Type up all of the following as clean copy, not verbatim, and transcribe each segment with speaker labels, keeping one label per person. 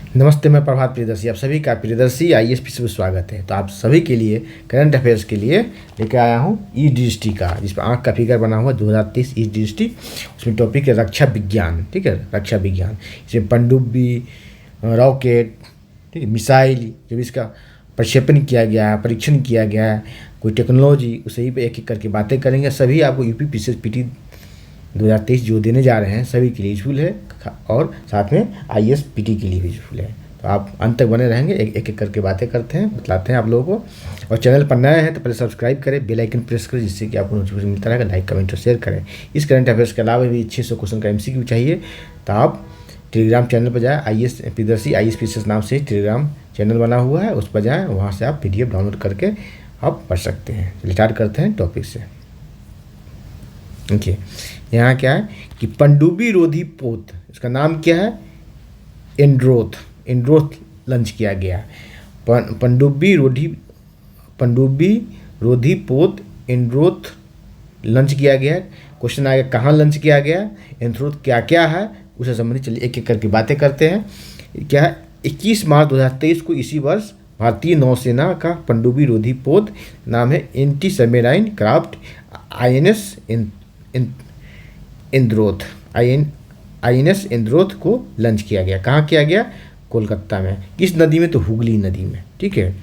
Speaker 1: नमस्ते, मैं प्रभात प्रियदर्शी, आप सभी का प्रियदर्शी आईएएस से स्वागत है। तो आप सभी के लिए करंट अफेयर्स के लिए लेकर आया हूँ ईडीएसटी का, जिस पर आँख का फिगर बना हुआ 2023 ईडीएसटी। उसमें टॉपिक है रक्षा विज्ञान। ठीक है, रक्षा विज्ञान। इसमें पनडुब्बी, रॉकेट, ठीक है, मिसाइल, जब इसका प्रक्षेपण किया गया है, परीक्षण किया गया है, कोई टेक्नोलॉजी, उसे ही पे एक एक करके बातें करेंगे। सभी आपको यूपी पीसीएस पीटी 2023 जो देने जा रहे हैं सभी के लिए यूजफुल है, और साथ में आईएएस पीटी के लिए भी यूजफुल है। तो आप अंत तक बने रहेंगे, एक एक करके बातें करते हैं, बतलाते हैं आप लोगों को। और चैनल पर नए हैं तो पहले सब्सक्राइब करें, बेल आइकन प्रेस करें, जिससे कि आपको नोटिफिकेशन मिलता रहेगा। लाइक, कमेंट और शेयर करें। इस करंट अफेयर्स के अलावा भी 600 क्वेश्चन का एमसीक्यू चाहिए तो आप टेलीग्राम चैनल पर जाएँ। आईएएस प्रियदर्शी आईएएस पीसीएस नाम से टेलीग्राम चैनल बना हुआ है, उस पर जाएँ, वहाँ से आप PDF डाउनलोड करके आप पढ़ सकते हैं। चलिए स्टार्ट करते हैं टॉपिक से। देखिए यहाँ क्या है कि पनडुब्बी रोधी पोत, इसका नाम क्या है? एंड्रोथ लॉन्च किया गया। पनडुब्बी रोधी पोत एंड्रोथ लॉन्च किया गया। क्वेश्चन आएगा कहाँ लॉन्च किया गया, एंड्रोथ क्या क्या है, उससे संबंधित चलिए एक एक करके बातें करते हैं। क्या है, 21 मार्च 2023 को इसी वर्ष भारतीय नौसेना का पनडुब्बी रोधी पोत, नाम है एंटी सबमरीन क्राफ्ट आईएनएस इंद्रोथ को लॉन्च किया गया। कहाँ किया गया? कोलकाता में। किस नदी में? तो हुगली नदी में। ठीक है,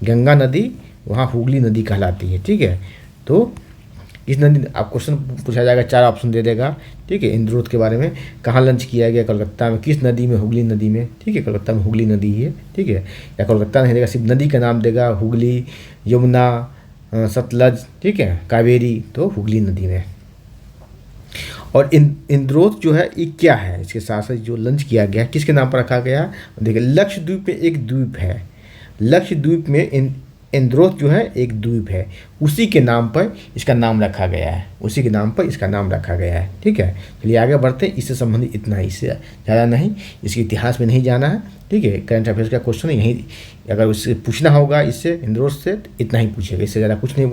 Speaker 1: गंगा नदी वहाँ हुगली नदी कहलाती है। ठीक है, तो इस नदी, आप क्वेश्चन पूछा जाएगा, 4 ऑप्शन दे देगा। ठीक है, इंद्रोथ के बारे में। कहाँ लॉन्च किया गया? कोलकाता में। किस नदी में? हुगली नदी में। ठीक है, कोलकाता में हुगली नदी है। ठीक है, या कोलकाता नहीं देगा, सिर्फ नदी का नाम देगा, हुगली, यमुना, सतलज, ठीक है, कावेरी, तो हुगली नदी में। और इंद्रोथ जो है ये क्या है, इसके साथ साथ जो लॉन्च किया गया किसके नाम पर रखा गया? देखिए, लक्षद्वीप में एक द्वीप है, लक्षद्वीप में इंद्रोथ जो है एक द्वीप है, उसी के नाम पर इसका नाम रखा गया है, उसी के नाम पर इसका नाम रखा गया है। ठीक है, चलिए आगे बढ़ते हैं। इससे संबंधित इतना ही, इससे ज़्यादा नहीं, इसके इतिहास में नहीं जाना है। ठीक है, करंट अफेयर्स का क्वेश्चन यहीं, अगर उससे पूछना होगा इससे इंद्रोथ से तो इतना ही पूछेगा, इससे ज़्यादा कुछ नहीं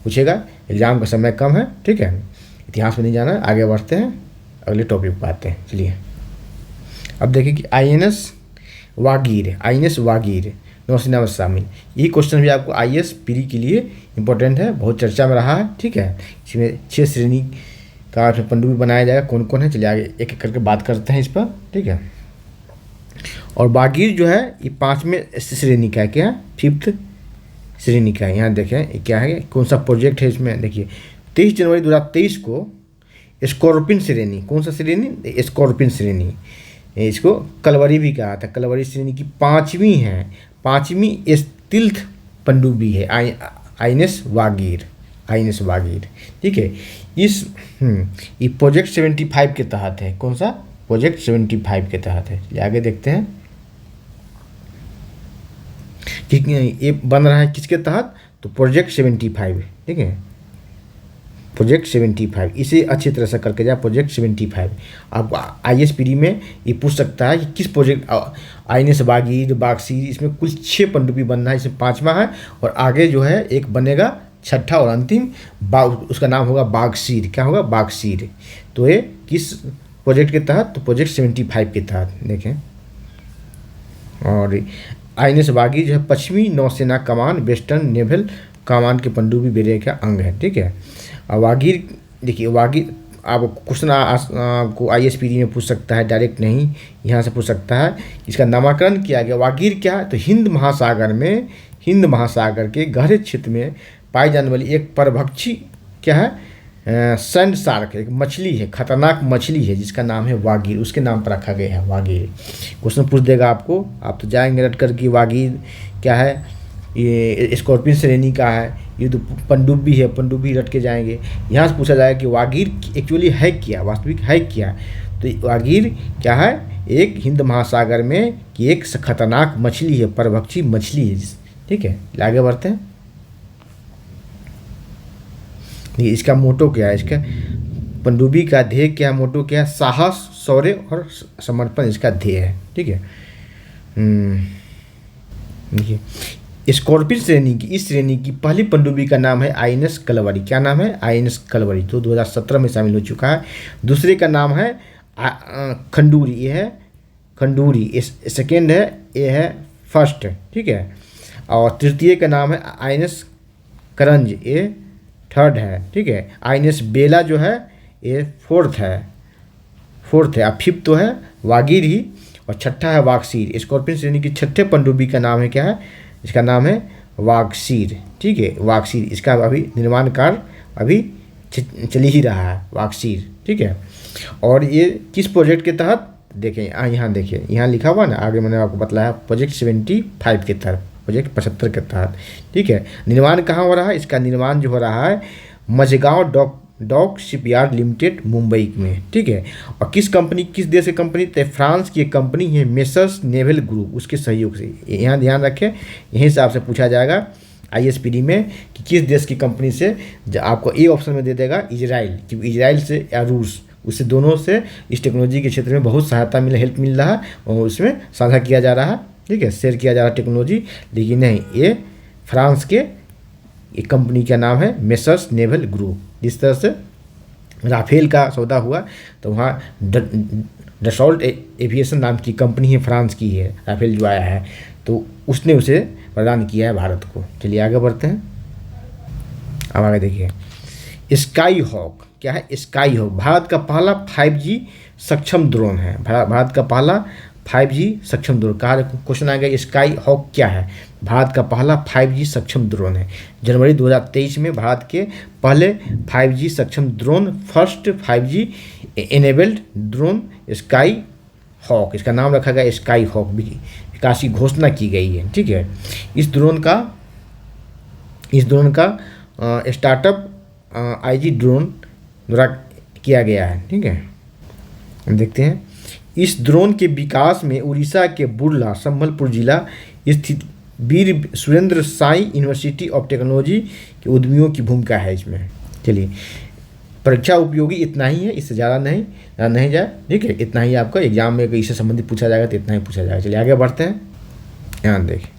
Speaker 1: पूछेगा। एग्जाम का समय कम है। ठीक है, इतिहास में नहीं जाना है। आगे बढ़ते हैं, अगले टॉपिक पर आते हैं। चलिए अब देखिए कि आईएनएस वागीर नौसेना में शामिल। ये क्वेश्चन भी आपको आईएएस पीडी के लिए इंपॉर्टेंट है, बहुत चर्चा में रहा है। ठीक है, इसमें 6 श्रेणी का पनडुब्बी बनाया जाएगा। कौन कौन है, चलिए आगे एक एक करके बात करते हैं इस पर। ठीक है, और वागीर जो है ये 5वें श्रेणी का है। क्या है? 5th श्रेणी का है। यहाँ देखें क्या है, कौन सा प्रोजेक्ट है इसमें। देखिए 23 जनवरी 2023 को स्कॉर्पिन श्रेणी, कौन सा श्रेणी? स्कॉर्पिन श्रेणी, इसको कलवरी भी कहा था। कलवरी श्रेणी की 5वीं स्टील्थ पनडुब्बी है आईएनएस वागीर। ठीक है, ये प्रोजेक्ट 75 के तहत है। कौन सा? प्रोजेक्ट 75 के तहत है। आगे देखते हैं कि ये बन रहा है किसके तहत, तो प्रोजेक्ट 75। ठीक है, प्रोजेक्ट 75, इसे अच्छी तरह से करके जाए। प्रोजेक्ट 75 आपको आईएएस पीडी में ये पूछ सकता है कि किस प्रोजेक्ट, आईएनएस वागीर, बागसीर, इसमें कुल 6 पनडुब्बी बनना है, इसमें 5वां है, और आगे जो है एक बनेगा 6ठा और अंतिम, उसका नाम होगा बागसीर। क्या होगा? बागसीर। तो ये किस प्रोजेक्ट के तहत? तो प्रोजेक्ट 75 के तहत। देखें, और आईएनएस वागीर जो है पश्चिमी नौसेना कमान, वेस्टर्न नेवल कमान के पनडुब्बी बेड़े का अंग है। ठीक है, वागीर, देखिए वागीर आपको क्वेश्चन आपको आईएएस पीडी में पूछ सकता है, डायरेक्ट नहीं, यहाँ से पूछ सकता है। इसका नामकरण किया गया, वागीर क्या है, तो हिंद महासागर के गहरे क्षेत्र में पाई जाने वाली एक परभक्षी क्या है, सैंड शार्क, एक मछली है, खतरनाक मछली है, जिसका नाम है वागीर, उसके नाम पर रखा गया है वागीर। क्वेश्चन पूछ देगा आपको, आप तो जाएंगे रट कर कि वागीर क्या है, ये स्कॉर्पिन श्रेणी का है, ये तो पनडुब्बी है, पनडुब्बी रट के जाएंगे। यहाँ से पूछा जाएगा कि वागीर एक्चुअली है क्या, वास्तविक है क्या। तो वागीर क्या है, एक हिंद महासागर में कि एक खतरनाक मछली है, परभक्षी मछली है। ठीक है, आगे बढ़ते हैं। इसका मोटो क्या है, इसका पनडुब्बी का ध्येय क्या है, मोटो क्या है? साहस, शौर्य और समर्पण इसका ध्येय है। ठीक है, देखिए स्कॉर्पिन श्रेणी की, इस श्रेणी की पहली पनडुब्बी का नाम है आईएनएस कलवरी। क्या नाम है? आईएनएस कलवरी, तो 2017 में शामिल हो चुका है। दूसरे का नाम है खंडूरी, ये है खंडूरी सेकेंड है, ये है फर्स्ट, ठीक है। और तृतीय का नाम है INS करंज, ये थर्ड है, ठीक है। INS बेला जो है ये फोर्थ है। अब फिफ्थ तो है वागीरही और छठा है वागसीर। स्कॉर्पियन श्रेणी की छठे पनडुब्बी का नाम है क्या है, इसका नाम है वागसीर, ठीक है, वागसीर। इसका अभी निर्माण कार्य अभी चल ही रहा है, वागसीर, ठीक है। और ये किस प्रोजेक्ट के तहत, देखें यहाँ देखिए, यहाँ लिखा हुआ ना, आगे मैंने आपको बताया प्रोजेक्ट 75 के तहत, प्रोजेक्ट 75 के तहत, ठीक है। निर्माण कहाँ हो रहा है, इसका निर्माण जो हो रहा है Mazagon dock shipyard limited Mumbai में, ठीक है। और किस कंपनी, किस देश की कंपनी, तो फ्रांस की एक कंपनी है मेसर्स नेवल ग्रुप, उसके सहयोग से। यहाँ ध्यान रखें, यहीं से आपसे पूछा जाएगा ISPD में कि किस देश की कंपनी से। आपको ए ऑप्शन में दे देगा इजराइल, कि इजराइल से या रूस, उससे दोनों से इस टेक्नोलॉजी के क्षेत्र में बहुत सहायता हेल्प मिल रहा है और उसमें साझा किया जा रहा है, ठीक है, शेयर किया जा रहा है टेक्नोलॉजी। लेकिन नहीं, ये फ्रांस के एक कंपनी का नाम है मेसर्स नेवल ग्रुप। जिस तरह से राफेल का सौदा हुआ तो वहाँ डसॉल्ट एविएशन नाम की कंपनी है, फ्रांस की है, राफेल जो आया है तो उसने उसे प्रदान किया है भारत को। चलिए आगे बढ़ते हैं। अब आगे देखिए, स्काई हॉक क्या है, स्काई हॉक भारत का पहला 5G सक्षम ड्रोन है। भारत का पहला 5G सक्षम ड्रोन। कहा क्वेश्चन आ गया, स्काई हॉक क्या है, भारत का पहला 5G सक्षम ड्रोन है। जनवरी 2023 में भारत के पहले 5G सक्षम drone, first 5G enabled drone sky hawk, इसका नाम रखा गया स्काई हॉक, विकास की घोषणा की गई है, ठीक है। इस ड्रोन का स्टार्टअप IG ड्रोन द्वारा किया गया है, ठीक है। हम देखते हैं, इस ड्रोन के विकास में उड़ीसा के बुर्ला संबलपुर जिला स्थित Veer Surendra Sai university of technology के उद्यमियों की भूमिका है इसमें। चलिए, परीक्षा उपयोगी इतना ही है, इससे ज़्यादा नहीं जाए, ठीक है, इतना ही आपका एग्जाम में अगर इससे संबंधित पूछा जाएगा तो इतना ही पूछा जाएगा। चलिए आगे बढ़ते हैं। यहाँ देखिए,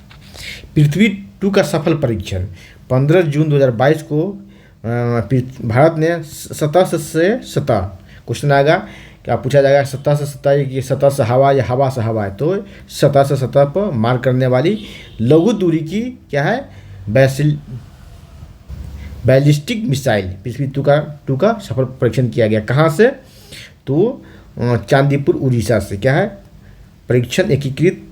Speaker 1: पृथ्वी 2 का सफल परीक्षण 15 जून 2022 को भारत ने सतह से सतह, क्वेश्चन आएगा क्या पूछा जाएगा, सतह से सतह कि सतह से हवा या हवा से हवा है, तो सतह से सतह पर मार करने वाली लघु दूरी की क्या है, बैलिस्टिक मिसाइल पृथ्वी 2 का सफल परीक्षण किया गया। कहाँ से, तो चांदीपुर उड़ीसा से। क्या है, परीक्षण एकीकृत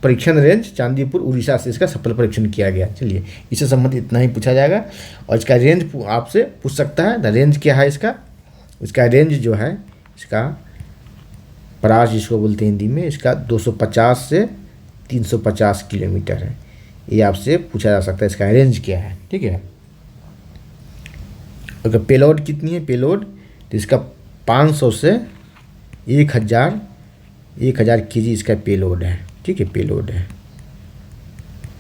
Speaker 1: परीक्षण रेंज चांदीपुर उड़ीसा से इसका सफल परीक्षण किया गया। चलिए, इससे संबंधित इतना ही पूछा जाएगा। और इसका रेंज आपसे पूछ सकता है, द रेंज क्या है इसका रेंज जो है, इसका परास जिसको बोलते हैं हिंदी में, इसका 250 से 350 किलोमीटर है। ये आपसे पूछा जा सकता है, इसका रेंज क्या है, ठीक है। अगर पेलोड कितनी है, पेलोड तो इसका 500 से 1000 kg इसका पेलोड है, ठीक है, पेलोड है,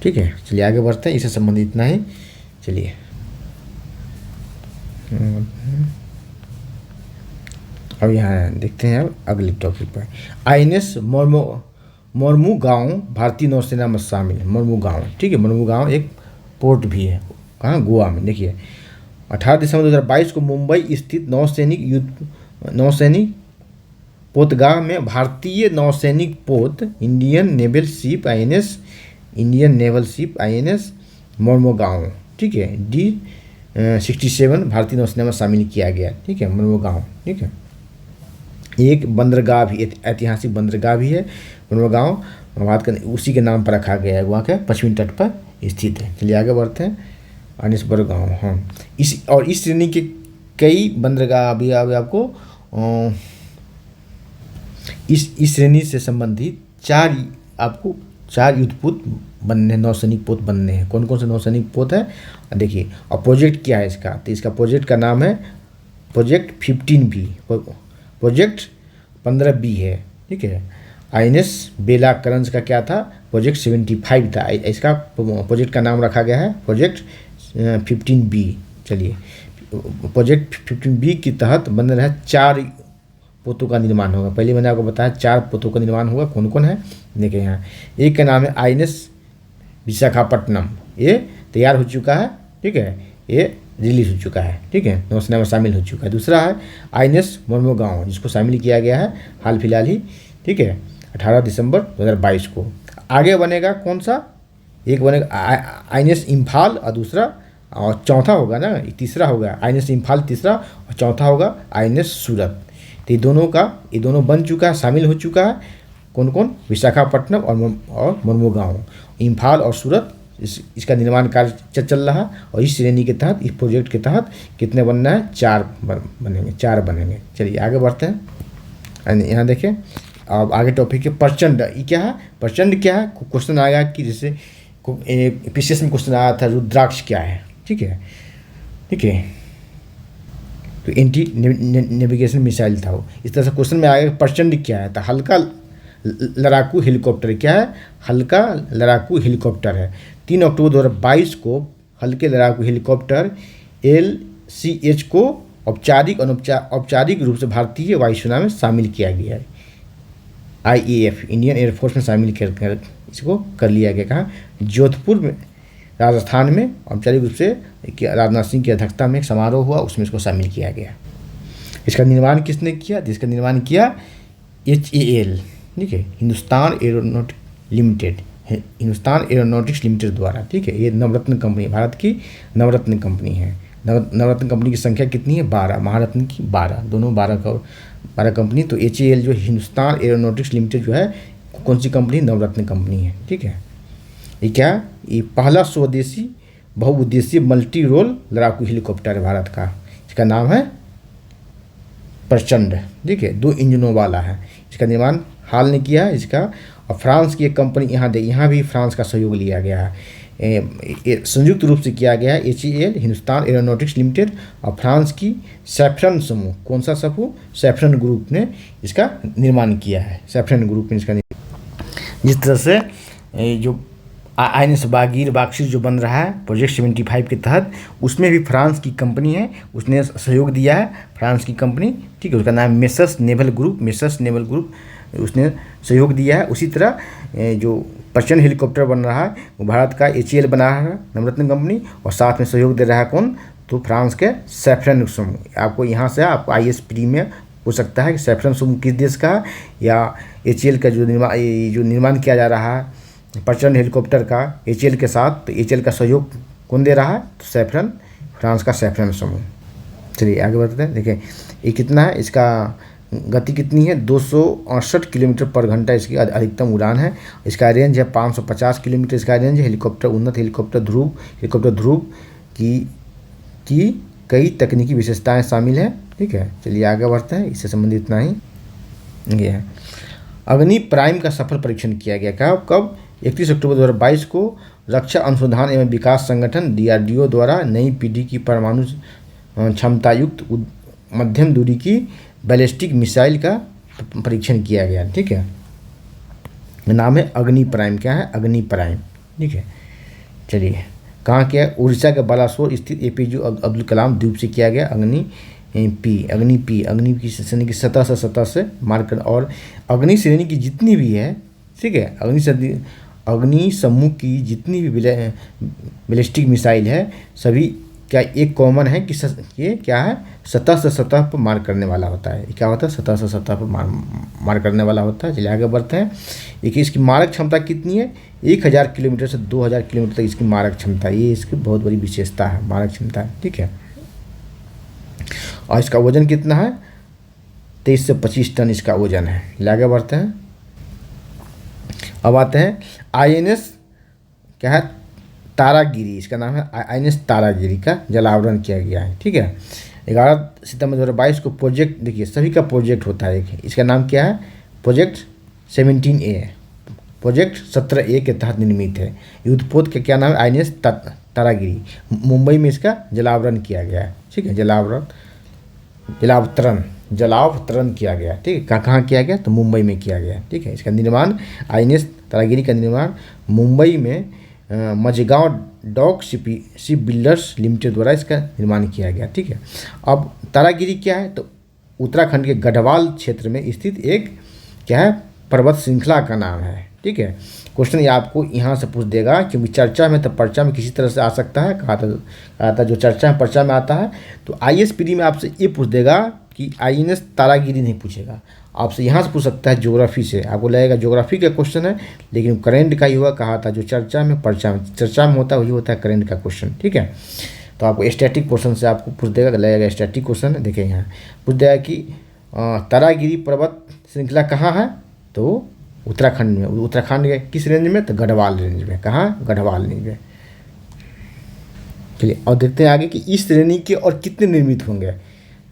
Speaker 1: ठीक है। चलिए आगे बढ़ते हैं, इससे संबंधित इतना ही। चलिए अब यहाँ देखते हैं अगले टॉपिक पर। INS मोर्मुगांव भारतीय नौसेना में शामिल है। मोर्मुगांव, ठीक है, मोर्मुगांव एक पोर्ट भी है, कहाँ, गोवा में। देखिए, 18 दिसंबर 2022 को मुंबई स्थित नौसैनिक पोतगाह में भारतीय नौसैनिक पोत Indian naval ship INS Mormugao, ठीक है, D67 भारतीय नौसेना में शामिल किया गया, ठीक है, मोर्मुगांव, ठीक है। एक बंदरगाह भी, ऐतिहासिक बंदरगाह भी है मोर्मुगांव, भारत का उसी के नाम पर रखा गया है, वहाँ के पश्चिमी तट पर स्थित है। चलिए आगे बढ़ते हैं। INS मोर्मुगांव, हाँ, इस श्रेणी के कई बंदरगाह अभी आपको इस श्रेणी से संबंधित चार युद्धपोत बनने, नौसैनिक पोत बनने हैं। कौन कौन से नौसैनिक पोत है देखिए। और प्रोजेक्ट क्या है इसका, तो इसका प्रोजेक्ट का नाम है प्रोजेक्ट 15B, प्रोजेक्ट 15B है, ठीक है। INS बेला करंज का क्या था, प्रोजेक्ट 75 था, इसका प्रोजेक्ट का नाम रखा गया है प्रोजेक्ट 15B। चलिए, प्रोजेक्ट 15B के तहत बन रहा है 4 पोतों का निर्माण होगा। पहले मैंने आपको बताया 4 पोतों का निर्माण होगा। कौन कौन है देखिए यहाँ, एक का नाम है INS विशाखापट्टनम, ये तैयार हो चुका है, ठीक है, ये रिलीज हो चुका है, ठीक है, नौसेना में शामिल हो चुका है। दूसरा है INS मोरमुगांव, जिसको शामिल किया गया है हाल फिलहाल ही, ठीक है, 18 दिसंबर 2022 को। आगे बनेगा कौन सा, एक बनेगा INS इम्फाल और दूसरा और चौथा होगा ना, तीसरा होगा INS इम्फाल तीसरा और चौथा होगा INS सूरत। तो ये दोनों बन चुका है, शामिल हो चुका है। कौन कौन, विशाखापट्टनम और मोरमुगांव, इम्फाल और सूरत। इसका निर्माण कार्य चल रहा है और इस श्रेणी के तहत, इस प्रोजेक्ट के तहत कितने बनना है, 4 बनेंगे। चलिए आगे बढ़ते हैं। यहाँ देखें, अब आगे टॉपिक है प्रचंड। ये क्या है, प्रचंड क्या है, क्वेश्चन आएगा कि जैसे PCS में क्वेश्चन आया था रुद्राक्ष क्या है, ठीक है, तो एंटी नेविगेशन मिसाइल था वो। इस तरह से क्वेश्चन में आएगा प्रचंड क्या है, तो हल्का लड़ाकू हेलीकॉप्टर। क्या है, हल्का लड़ाकू हेलीकॉप्टर है। 3 अक्टूबर 2022 को हल्के लड़ाकू हेलीकॉप्टर LCH को औपचारिक रूप से भारतीय वायुसेना में शामिल किया गया है। IAF, इंडियन एयरफोर्स में शामिल कर इसको कर लिया गया। कहाँ, जोधपुर में, राजस्थान में औपचारिक रूप से राजनाथ सिंह की अध्यक्षता में एक समारोह हुआ, उसमें इसको शामिल किया गया। इसका निर्माण किसने किया, जिसका निर्माण किया HAL, ठीक है, हिंदुस्तान एरोनॉटिक्स लिमिटेड द्वारा, ठीक है। ये नवरत्न कंपनी, भारत की नवरत्न कंपनी है। नवरत्न कंपनी की संख्या कितनी है, 12, महारत्न की 12, दोनों 12 कंपनी। तो HAL जो हिंदुस्तान एरोनॉटिक्स लिमिटेड जो है, कौन सी कंपनी, नवरत्न कंपनी है, ठीक है। ये क्या, ये पहला स्वदेशी बहुउद्देशीय मल्टी रोल लड़ाकू हेलीकॉप्टर है भारत का। इसका नाम है प्रचंड, ठीक है, 2 इंजनों वाला है। इसका निर्माण हाल ने किया है इसका, और फ्रांस की एक कंपनी, यहाँ भी फ्रांस का सहयोग लिया गया है। संयुक्त रूप से किया गया है HAL हिंदुस्तान एरोनॉटिक्स लिमिटेड और फ्रांस की सैफ्रन समूह, कौन सा समूह, सैफ्रन ग्रुप ने इसका निर्माण किया है। सैफ्रन ग्रुप ने इसका, जिस तरह से जो INS बागीर जो बन रहा है प्रोजेक्ट 75 के तहत, उसमें भी फ्रांस की कंपनी है, उसने सहयोग दिया है, फ्रांस की कंपनी, ठीक है। उसका नाम मेसर्स नेवल ग्रुप उसने सहयोग दिया है। उसी तरह जो प्रचंड हेलीकॉप्टर बन रहा है वो भारत का HAL बना रहा है, नवरत्न कंपनी, और साथ में सहयोग दे रहा है कौन, तो फ्रांस के सैफ्रन समूह। आपको यहाँ से आपको IAS प्री में हो सकता है कि सैफ्रन समूह किस देश का, या HAL का जो निर्माण किया जा रहा है प्रचंड हेलीकॉप्टर का HAL के साथ, तो HAL का सहयोग कौन दे रहा है, तो सैफ्रन, फ्रांस का सैफ्रन समूह। चलिए आगे बढ़ते हैं। देखिए ये कितना है, इसका गति कितनी है, 268 किलोमीटर पर घंटा इसकी अधिकतम उड़ान है। इसका रेंज है 550 किलोमीटर इसका रेंज है। हेलीकॉप्टर उन्नत हेलीकॉप्टर ध्रुव की कई तकनीकी विशेषताएं शामिल हैं, ठीक है। चलिए आगे बढ़ते हैं, इससे संबंधित इतना ही ये है। अग्नि प्राइम का सफल परीक्षण किया गया, कब 31 अक्टूबर 2022 को रक्षा अनुसंधान एवं विकास संगठन DRDO द्वारा नई पीढ़ी की परमाणु क्षमतायुक्त मध्यम दूरी की बैलिस्टिक मिसाइल का परीक्षण किया गया, ठीक है। नाम है अग्नि प्राइम। क्या है, अग्नि प्राइम, ठीक है। चलिए कहाँ किया, उड़ीसा के बालासोर स्थित APJ अब्दुल कलाम द्वीप से किया गया। अग्नि की श्रेणी की सतह से मारकर, और अग्नि श्रेणी की जितनी भी है, ठीक है, अग्नि समूह की जितनी भी बैलिस्टिक मिसाइल है, सभी क्या एक कॉमन है कि ये क्या है, सतह से सतह पर मार करने वाला होता है। क्या होता है, सतह से सतह पर मार करने वाला होता है। चलिए आगे बढ़ते हैं। देखिए इसकी मारक क्षमता कितनी है, 1000 किलोमीटर से 2000 किलोमीटर तक इसकी मारक क्षमता, ये इसकी बहुत बड़ी विशेषता है, मारक क्षमता है, ठीक है। और इसका वजन कितना है, 23 से 25 टन इसका वजन है। आगे बढ़ते हैं। अब आते हैं INS क्या है, तारागिरी। इसका नाम है INS तारागिरी का जलावरण किया गया है, ठीक है। 11 सितंबर 2022 को प्रोजेक्ट, देखिए सभी का प्रोजेक्ट होता है एक, इसका नाम क्या है, प्रोजेक्ट 17A, प्रोजेक्ट 17A के तहत निर्मित है। युद्धपोत का क्या नाम है, INS तारागिरी। मुंबई में इसका जलावरण किया गया है, ठीक है, जलावतरण किया गया, ठीक है। कहाँ किया गया, तो मुंबई में किया गया, ठीक है। इसका निर्माण INS तारागिरी का निर्माण मुंबई में Mazagon dock ship builders limited द्वारा इसका निर्माण किया गया, ठीक है। अब तारागिरी क्या है, तो उत्तराखंड के गढ़वाल क्षेत्र में स्थित एक क्या है, पर्वत श्रृंखला का नाम है, ठीक ठीक है। क्वेश्चन ये आपको यहाँ से पूछ देगा, क्योंकि चर्चा में तो पर्चा में किसी तरह से आ सकता है, कहा था जो चर्चा में पर्चा में आता है। तो IAS प्री में आपसे ये पूछ देगा कि INS तारागिरी नहीं पूछेगा, आपसे यहाँ से पूछ सकता है ज्योग्राफी से। आपको लगेगा ज्योग्राफी का क्वेश्चन है, लेकिन करेंट का ही हुआ, कहा था जो चर्चा में पर्चा में चर्चा में होता है वही होता है करेंट का क्वेश्चन, ठीक है। तो आपको स्टैटिक क्वेश्चन से आपको पूछ देगा, लगेगा स्टैटिक क्वेश्चन है। देखिए यहाँ पूछ देगा कि तारागिरी पर्वत श्रृंखला कहाँ है, तो उत्तराखंड में। उत्तराखंड के किस रेंज में, तो गढ़वाल रेंज में। कहाँ, गढ़वाल रेंज में। चलिए और देखते हैं आगे कि इस श्रेणी के और कितने निर्मित होंगे।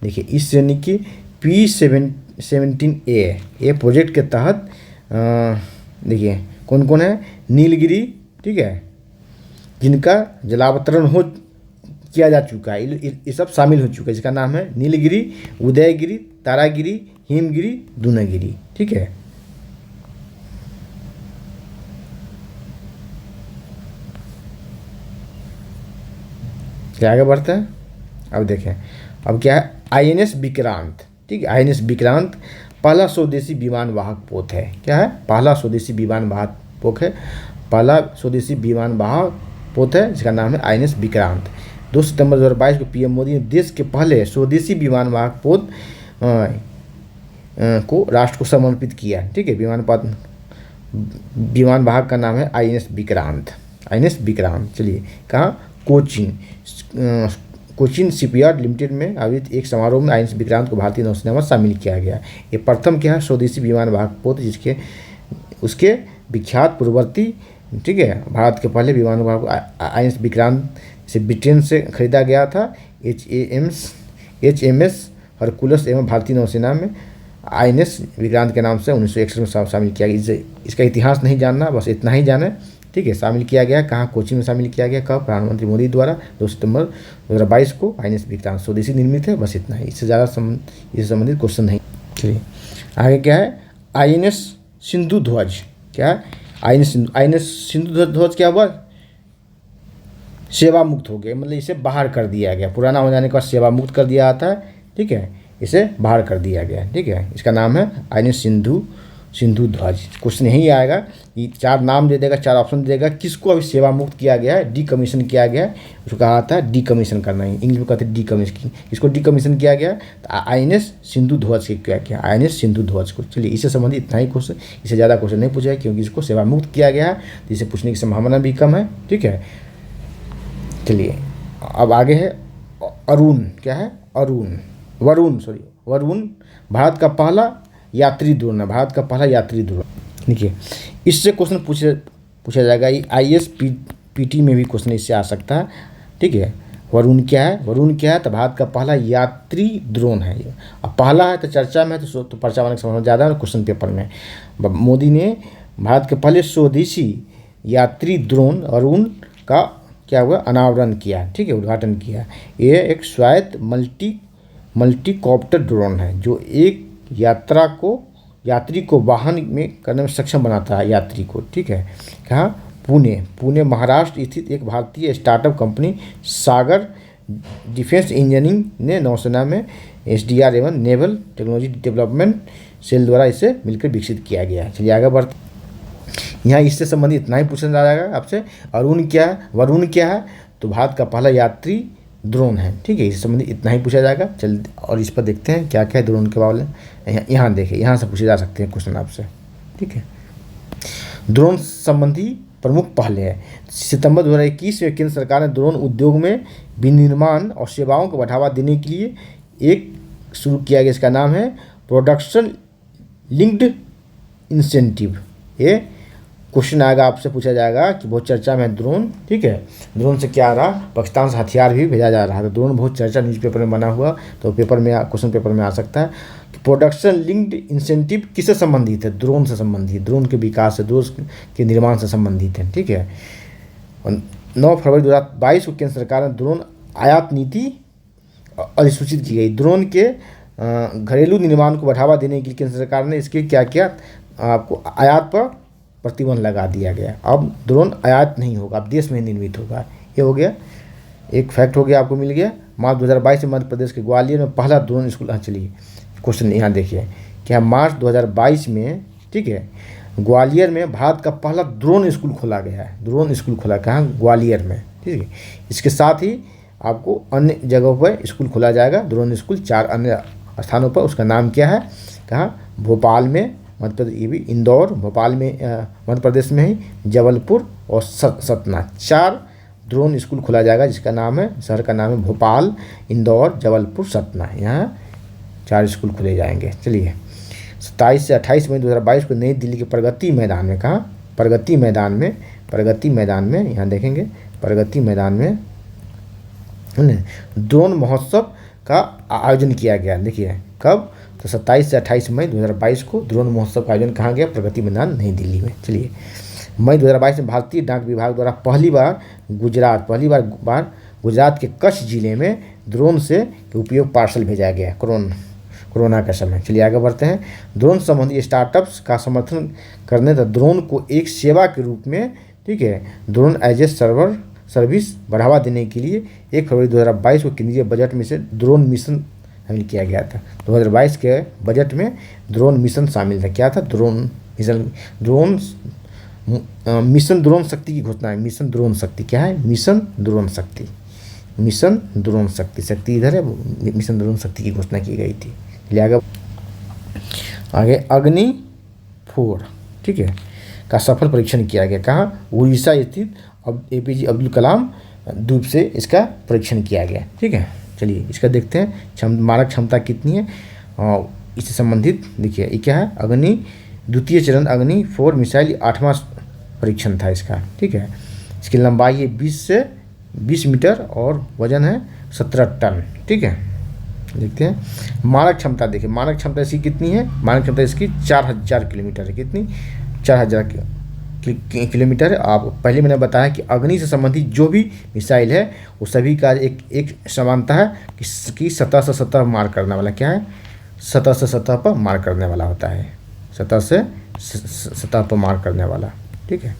Speaker 1: देखिए इस श्रेणी की P17A प्रोजेक्ट के तहत देखिए कौन कौन है, नीलगिरी, ठीक है, जिनका जलावतरण हो किया जा चुका है, ये सब शामिल हो चुका है। इसका नाम है नीलगिरी, उदयगिरी, तारागिरी, हिमगिरी, दूनागिरी, ठीक है। क्या आगे बढ़ते हैं, अब देखें अब क्या है, INS विक्रांत, ठीक है। INS विक्रांत पहला स्वदेशी विमान वाहक पोत है। क्या है, पहला स्वदेशी विमान वाहक पोत है, पहला स्वदेशी विमान वाहक पोत है, जिसका नाम है INS विक्रांत। 2 सितंबर 2022 को PM मोदी ने देश के पहले स्वदेशी विमान वाहक पोत को राष्ट्र को समर्पित किया, ठीक है। विमान वाहक का नाम है INS विक्रांत, INS विक्रांत। चलिए कहाँ, कोचीन शिपयार्ड लिमिटेड में आयोजित एक समारोह में INS विक्रांत को भारतीय नौसेना में शामिल किया गया। ये प्रथम क्या है, स्वदेशी विमान वाहक पोत, जिसके उसके विख्यात पूर्ववर्ती, ठीक है, भारत के पहले विमान वाहक INS विक्रांत से ब्रिटेन से खरीदा गया था। HMS हरकुलस एवं भारतीय नौसेना में INS विक्रांत के नाम से 1961 में शामिल किया गया। इसका इतिहास नहीं जानना, बस इतना ही जाने, ठीक है। शामिल किया गया कहाँ, कोचीन में शामिल किया गया, कब, प्रधानमंत्री मोदी द्वारा 2 सितंबर 2022 को। INS विक्रांत स्वदेशी निर्मित है, बस इतना ही, इससे ज़्यादा इससे संबंधित क्वेश्चन नहीं। चलिए आगे क्या है, INS सिंधु ध्वज। क्या है, INS सिंधु ध्वज क्या हुआ, सेवा मुक्त हो गया, मतलब इसे बाहर कर दिया गया, पुराना हो जाने के बाद सेवा मुक्त कर दिया जाता है, ठीक है, इसे बाहर कर दिया गया, ठीक है। इसका नाम है INS सिंधु ध्वज। क्वेश्चन यही आएगा, ये 4 नाम दे देगा, 4 ऑप्शन दे देगा, किसको अभी सेवा मुक्त किया गया है, डीकमीशन किया गया है, उसको कहा जाता है डीकमीशन करना ही, इंग्लिश में कहते हैं डीकमीशन। इसको डीकमीशन किया गया तो INS सिंधु ध्वज के क्या किया, INS सिंधु ध्वज को। चलिए इससे संबंधित इतना ही क्वेश्चन, इससे ज़्यादा क्वेश्चन नहीं पूछा है, क्योंकि इसको सेवा मुक्त किया गया है, तो इसे पूछने की संभावना भी कम है, ठीक है। चलिए अब आगे है अरुण। क्या है, वरुण भारत का पहला यात्री ड्रोन है, भारत का पहला यात्री ड्रोन। देखिए इससे क्वेश्चन पूछा जाएगा, ये IAS PT में भी क्वेश्चन इससे आ सकता है, ठीक है। वरुण क्या है, तो भारत का पहला यात्री ड्रोन है ये। अब पहला है तो चर्चा में है, तो पर्चा बनने की संभावना ज़्यादा है क्वेश्चन पेपर में। मोदी ने भारत के पहले स्वदेशी यात्री ड्रोन अरुण का क्या हुआ, अनावरण किया, ठीक है, उद्घाटन किया। ये एक स्वायत्त मल्टीकॉप्टर ड्रोन है, जो एक यात्री को वाहन में करने में सक्षम बनाता है, यात्री को, ठीक है। कहाँ, पुणे महाराष्ट्र स्थित एक भारतीय स्टार्टअप कंपनी सागर डिफेंस इंजीनियरिंग ने नौसेना में SDR एवं नेवल टेक्नोलॉजी डेवलपमेंट सेल द्वारा इसे मिलकर विकसित किया गया है। चलिए आगे बढ़ते, यहाँ इससे संबंधित इतना ही पूछा जाएगा आपसे। वरुण क्या है, तो भारत का पहला यात्री ड्रोन है, ठीक है, इससे संबंधित इतना ही पूछा जाएगा। चल और इस पर देखते हैं क्या क्या है ड्रोन के बारे में। यहाँ देखिए, यहाँ से पूछे जा सकते हैं क्वेश्चन आपसे, ठीक है। ड्रोन संबंधी प्रमुख पहले है, सितंबर 2021 में केंद्र सरकार ने ड्रोन उद्योग में विनिर्माण और सेवाओं को बढ़ावा देने के लिए एक शुरू किया गया, इसका नाम है प्रोडक्शन लिंक्ड इंसेंटिव। ये क्वेश्चन आएगा, आपसे पूछा जाएगा कि बहुत चर्चा में ड्रोन, ठीक है, ड्रोन से क्या आ रहा, पाकिस्तान से हथियार भी भेजा जा रहा है, तो ड्रोन बहुत चर्चा न्यूज़पेपर में बना हुआ, तो क्वेश्चन पेपर में आ सकता है कि प्रोडक्शन लिंक्ड इंसेंटिव किससे संबंधित है, ड्रोन से संबंधित, ड्रोन के विकास से, ड्रोन के निर्माण से संबंधित है, ठीक है। 9 फरवरी 2022 को केंद्र सरकार ने ड्रोन आयात नीति अधिसूचित की गई। ड्रोन के घरेलू निर्माण को बढ़ावा देने के लिए केंद्र सरकार ने इसके क्या किया, आपको आयात पर प्रतिबंध लगा दिया गया। अब ड्रोन आयात नहीं होगा, अब देश में निर्मित होगा। ये हो गया, एक फैक्ट हो गया, आपको मिल गया। मार्च 2022 में मध्य प्रदेश के ग्वालियर में पहला ड्रोन स्कूल। चलिए क्वेश्चन यहाँ देखिए, क्या मार्च 2022 में, ठीक है, ग्वालियर में भारत का पहला ड्रोन स्कूल खोला गया है। ड्रोन स्कूल खोला कहाँ? ग्वालियर में, ठीक है। इसके साथ ही आपको अन्य जगहों पर स्कूल खोला जाएगा, ड्रोन स्कूल 4 अन्य स्थानों पर। उसका नाम क्या है? कहाँ? भोपाल में मध्य प्रदेश, ये भी इंदौर, भोपाल में मध्य प्रदेश में ही, जबलपुर और सतना, 4 ड्रोन स्कूल खोला जाएगा, जिसका नाम है, शहर का नाम है भोपाल, इंदौर, जबलपुर, सतना। यहाँ 4 स्कूल खोले जाएंगे। चलिए 27 से 28 मई 2022 को नई दिल्ली के प्रगति मैदान में, कहाँ? प्रगति मैदान में, प्रगति मैदान में, यहाँ देखेंगे प्रगति मैदान में ड्रोन महोत्सव का आयोजन किया गया। देखिए कब? तो 27 से 28 मई 2022 को ड्रोन महोत्सव का आयोजन कहाँ गया? प्रगति मैदान, नई दिल्ली में। चलिए मई 2022 में भारतीय डाक विभाग द्वारा पहली बार गुजरात के कच्छ जिले में ड्रोन से उपयोग पार्सल भेजा गया कोरोना का समय। चलिए आगे बढ़ते हैं। ड्रोन संबंधी स्टार्टअप्स का समर्थन करने तथा ड्रोन को एक सेवा के रूप में, ठीक है, ड्रोन एज ए सर्विस बढ़ावा देने के लिए 1 फरवरी 2022 को केंद्रीय बजट में से ड्रोन मिशन शामिल किया गया था। 2022 के बजट में ड्रोन मिशन शामिल था। क्या था? ड्रोन मिशन ड्रोन शक्ति की घोषणा है। मिशन ड्रोन शक्ति क्या है? मिशन ड्रोन शक्ति, मिशन ड्रोन शक्ति, शक्ति इधर है, मिशन ड्रोन शक्ति की घोषणा की गई थी। आगे अग्नि 4, ठीक है, का सफल परीक्षण किया गया। कहाँ? उड़ीसा स्थित APJ अब्दुल कलाम द्वीप से इसका परीक्षण किया गया, ठीक है। चलिए इसका देखते हैं मारक क्षमता कितनी है और इससे संबंधित देखिए ये क्या है? अग्नि द्वितीय चरण अग्नि 4 मिसाइल 8वां परीक्षण था इसका, ठीक है। इसकी लंबाई है 20 मीटर और वजन है 17 टन, ठीक है। देखते हैं मारक क्षमता। देखिए मारक क्षमता इसकी कितनी है? मारक क्षमता इसकी 4000 किलोमीटर है। कितनी? 4000 किलोमीटर है। आप पहले मैंने बताया कि अग्नि से संबंधित जो भी मिसाइल है वो सभी का एक समानता है कि सतह से सतह मार करने वाला क्या है? सतह से सतह पर मार करने वाला होता है, सतह से सतह पर मार करने वाला, ठीक है।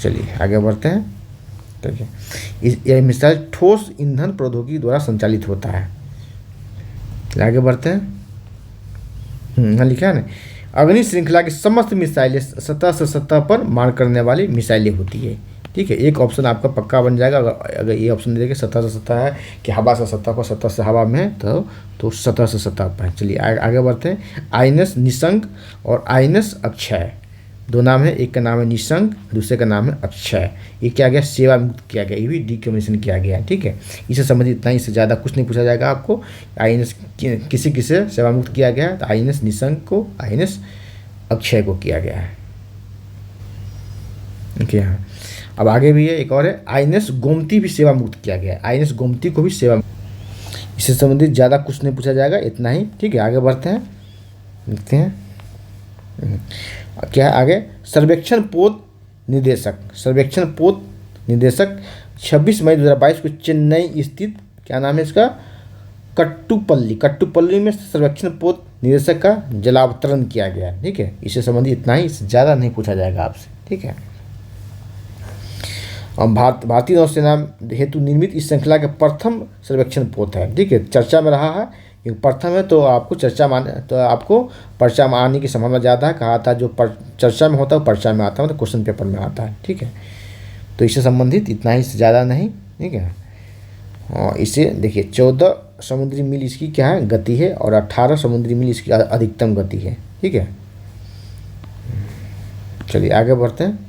Speaker 1: चलिए आगे बढ़ते हैं। ठीक है, यह मिसाइल ठोस ईंधन प्रौद्योगिकी द्वारा संचालित होता है। आगे बढ़ते हैं। यहाँ लिखा है ना, अग्नि श्रृंखला की समस्त मिसाइलें सतह से सतह पर मार करने वाली मिसाइलें होती है, ठीक है। एक ऑप्शन आपका पक्का बन जाएगा अगर ये ऑप्शन देखे सतह से सतह है कि हवा से सतह पर, सतह से हवा में है तो सतह से सतह पर है। चलिए आगे बढ़ते हैं। INS निशंक और INS अक्षय, दो नाम है, एक का नाम है निशंक, दूसरे का नाम है अक्षय। ये क्या गया? सेवा मुक्त किया गया, ये भी डिकमीशन किया गया है, ठीक है। इससे संबंधित इतना ही, इससे ज़्यादा कुछ नहीं पूछा जाएगा आपको। INS किसी से सेवा मुक्त किया गया है तो INS निशंक को, INS अक्षय को किया गया है, ठीक है। अब आगे भी है एक और है, INS गोमती भी सेवा मुक्त किया गया है। INS गोमती को भी सेवा, इससे संबंधित ज़्यादा कुछ नहीं पूछा जाएगा, इतना ही, ठीक है। आगे बढ़ते हैं, देखते हैं क्या है आगे। सर्वेक्षण पोत निदेशक 26 मई 2022 को चेन्नई स्थित, क्या नाम है इसका? कट्टुपल्ली में सर्वेक्षण पोत निदेशक का जलावतरण किया गया, ठीक है। इससे संबंधित इतना ही, इससे ज़्यादा नहीं पूछा जाएगा आपसे, ठीक है। और भारतीय नौसेना हेतु निर्मित इस श्रृंखला के प्रथम सर्वेक्षण पोत है, ठीक है। चर्चा में रहा है, ये प्रथम है तो आपको आपको पर्चा में आने की संभावना ज़्यादा है। कहा था जो चर्चा में होता है पर्चा में आता है, मतलब क्वेश्चन पेपर में आता है, ठीक है। तो इससे संबंधित इतना ही, ज़्यादा नहीं, ठीक है। और इसे देखिए 14 समुद्री मील इसकी क्या है? गति है, और 18 समुद्री मील इसकी अधिकतम गति है, ठीक है। चलिए आगे बढ़ते हैं।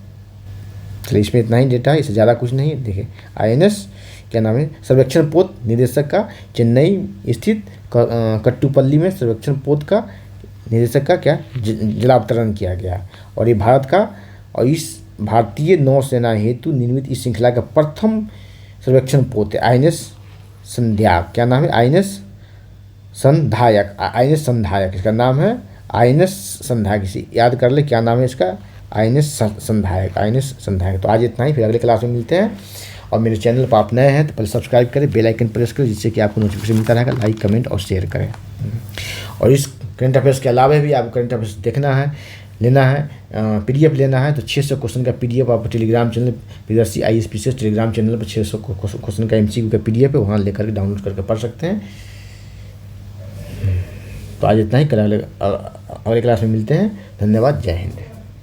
Speaker 1: चलिए इसमें इतना ही डेटा है, इससे ज़्यादा कुछ नहीं है। देखिए INS क्या नाम है? सर्वेक्षण पोत निदेशक का चेन्नई स्थित कट्टुपल्ली में सर्वेक्षण पोत का निदेशक का क्या जलावतरण किया गया। और ये भारत का, और इस भारतीय नौसेना हेतु निर्मित इस श्रृंखला का प्रथम सर्वेक्षण पोत है INS संध्याक, क्या नाम है? INS संधायक, INS संधायक इसका नाम है, INS संधायक। इसे याद कर ले, क्या नाम है इसका? INS संधायक, INS संधायक। तो आज इतना ही, फिर अगले क्लास में मिलते हैं। और मेरे चैनल पर आप नए हैं तो पहले सब्सक्राइब करें, बेल आइकन प्रेस करें, जिससे कि आपको नोटिफिकेशन मिलता रहेगा। लाइक, कमेंट और शेयर करें। और इस करंट अफेयर्स के अलावा भी आपको करंट अफेयर्स देखना है, लेना है, PDF लेना है तो 600 क्वेश्चन का PDF आप Telegram channel Priyadarshi ISPCS Telegram channel पर 600 क्वेश्चन का MCQ का PDF है, वहाँ लेकर के डाउनलोड करके पढ़ सकते हैं। तो आज इतना ही, कल अगले क्लास में मिलते हैं। धन्यवाद, जय हिंद।